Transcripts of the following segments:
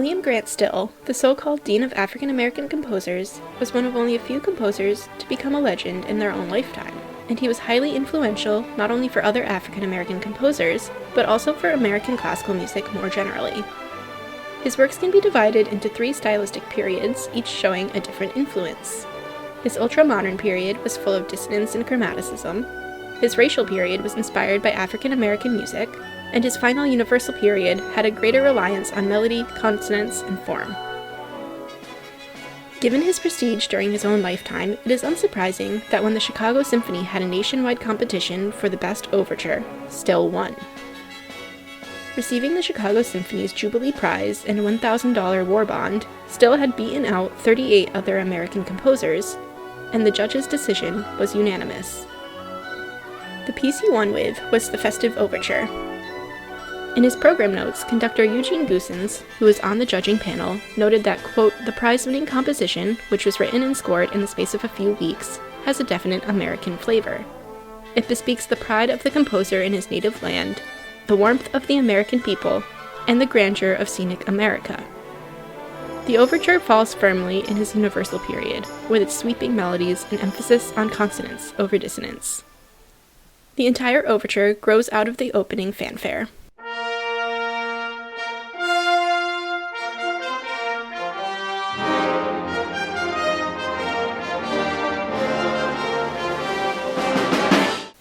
William Grant Still, the so-called Dean of African American Composers, was one of only a few composers to become a legend in their own lifetime, and he was highly influential not only for other African American composers, but also for American classical music more generally. His works can be divided into 3 stylistic periods, each showing a different influence. His ultra-modern period was full of dissonance and chromaticism, his racial period was inspired by African American music, and his final universal period had a greater reliance on melody, consonance, and form. Given his prestige during his own lifetime, it is unsurprising that when the Chicago Symphony had a nationwide competition for the best overture, Still won. Receiving the Chicago Symphony's Jubilee Prize and a $1,000 war bond, Still had beaten out 38 other American composers, and the judge's decision was unanimous. The piece he won with was the Festive Overture. In his program notes, conductor Eugene Goossens, who was on the judging panel, noted that, quote, "The prize-winning composition, which was written and scored in the space of a few weeks, has a definite American flavor. It bespeaks the pride of the composer in his native land, the warmth of the American people, and the grandeur of scenic America." The overture falls firmly in his universal period, with its sweeping melodies and emphasis on consonance over dissonance. The entire overture grows out of the opening fanfare.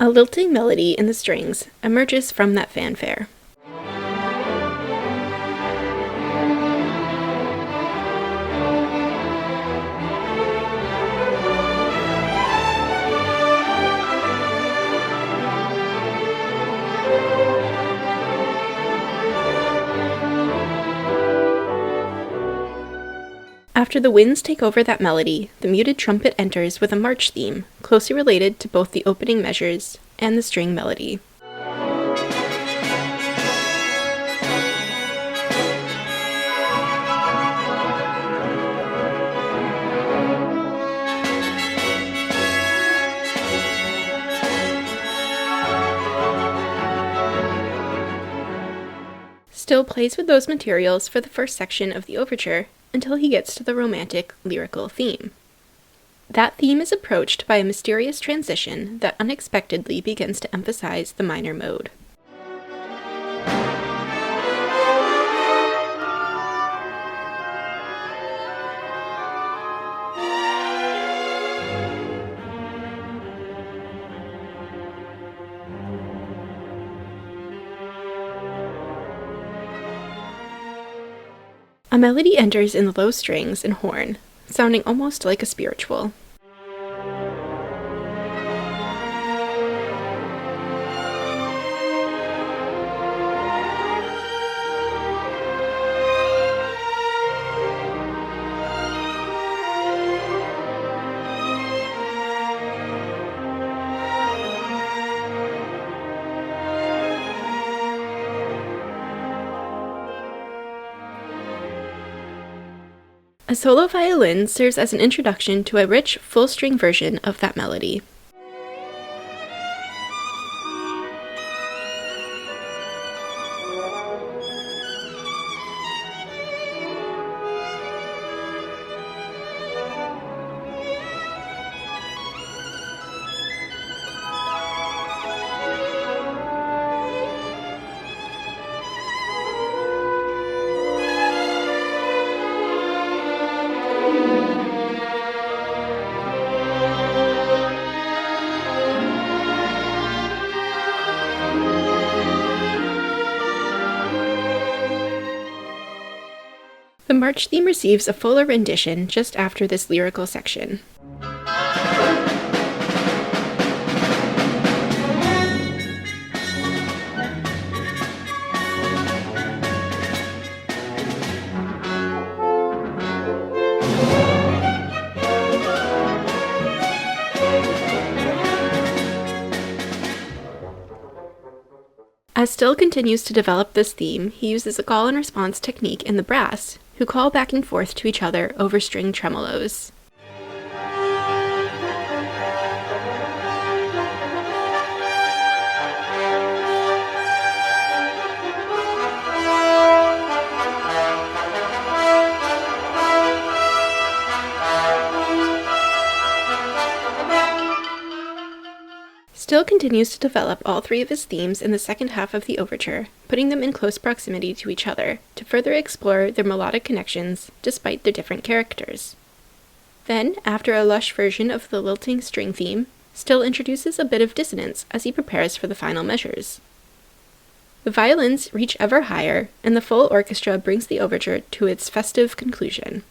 A lilting melody in the strings emerges from that fanfare. After the winds take over that melody, the muted trumpet enters with a march theme, closely related to both the opening measures and the string melody. Still plays with those materials for the first section of the overture, until he gets to the romantic, lyrical theme. That theme is approached by a mysterious transition that unexpectedly begins to emphasize the minor mode. A melody enters in the low strings and horn, sounding almost like a spiritual. A solo violin serves as an introduction to a rich, full-string version of that melody. The march theme receives a fuller rendition just after this lyrical section. As Still continues to develop this theme, he uses a call and response technique in the brass, who call back and forth to each other over string tremolos. Still continues to develop all three of his themes in the second half of the overture, putting them in close proximity to each other to further explore their melodic connections despite their different characters. Then, after a lush version of the lilting string theme, Still introduces a bit of dissonance as he prepares for the final measures. The violins reach ever higher, and the full orchestra brings the overture to its festive conclusion.